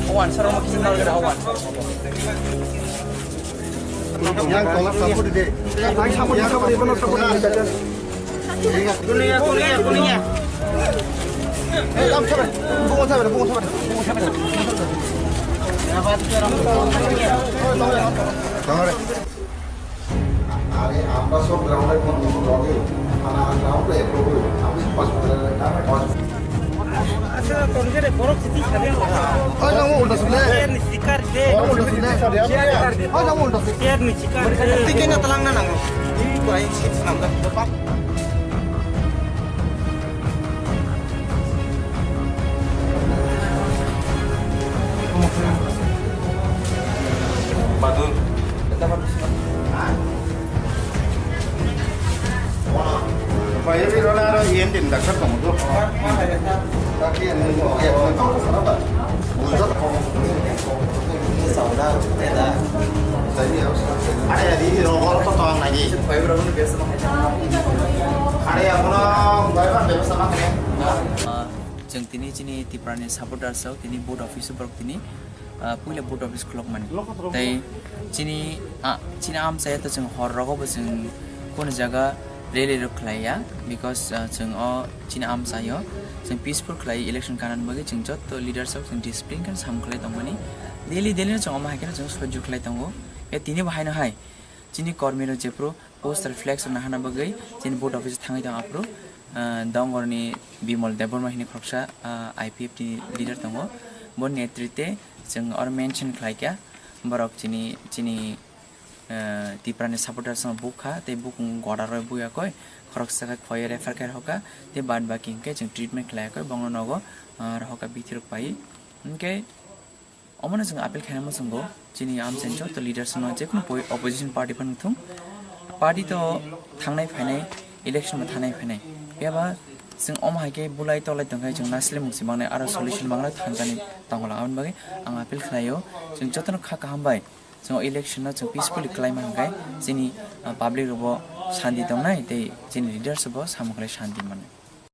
Awan, sarang makin nol gede awan. Yang tolak sapu di deh. Yang sapu di mana sapu di jajan. Kuningnya. Kamu sabar. Bunga sabar. আমরা সব গ্রাউন্ডের মধ্যে লগে গ্রাউন্ডে প্রবল আমি হসপিটালে আচ্ছা তোর যে বড় স্থিতি খাবে ওই না উল্টা শুনে এর নিচিকার দে উল্টা শুনে ওই না উল্টা শুনে এর নিচিকার টিকে না তালাং না নাঙ্গো কই সিট নামদা বাপ Badun Phải biết đó là yên định đặc sắc của một lúc. Các cái người nhỏ em nó không có nó vậy. Rất không. Sầu ra để ra. Đấy đi đâu? Ở đây là đi thì nó có toàn này gì? Phải đâu nó biết sao? Ở đây nó với bạn biết sao mà cái. Jeng tini tiprani supporter sau tini board office berok tini puila board office clock man. Tai cini am saya tu jeng horror ko jeng kon jaga really ruklaya because jeng cina am saya jeng peaceful klai election kanan bagi jeng jot to leaders of jeng discipline kan sam klai tongoni daily na jeng am haikena jeng soju klai tongo ya tini bahai na hai cini kormiro jepro post reflex na hana bagai cini board office thangai tang apro dongorni bimol debor mahini khoksa IPF ni leader tongo bon netrite jeng mention klai kya borok cini tiprani supporter sang buka te buk goda roi buya koi khorok saka khoye refer kar hoka te bad baking ke jeng treatment klai koi bongno nogo hoka bithiruk pai unke omana jeng apel khana mo sango chini am sencho to leaders no je kun opposition party pan thung party to thangnai phainai election ma thanai phainai yaba jeng om haike bulai tolai tongkai jeng nasle mungsi bangnai aro solution bangnai thanjani tangala am bagi ang apel khlayo jeng jotono kha hambai so election na peacefully climb hangai jini public robo shanti tongnai te jini leaders bo samokle shanti man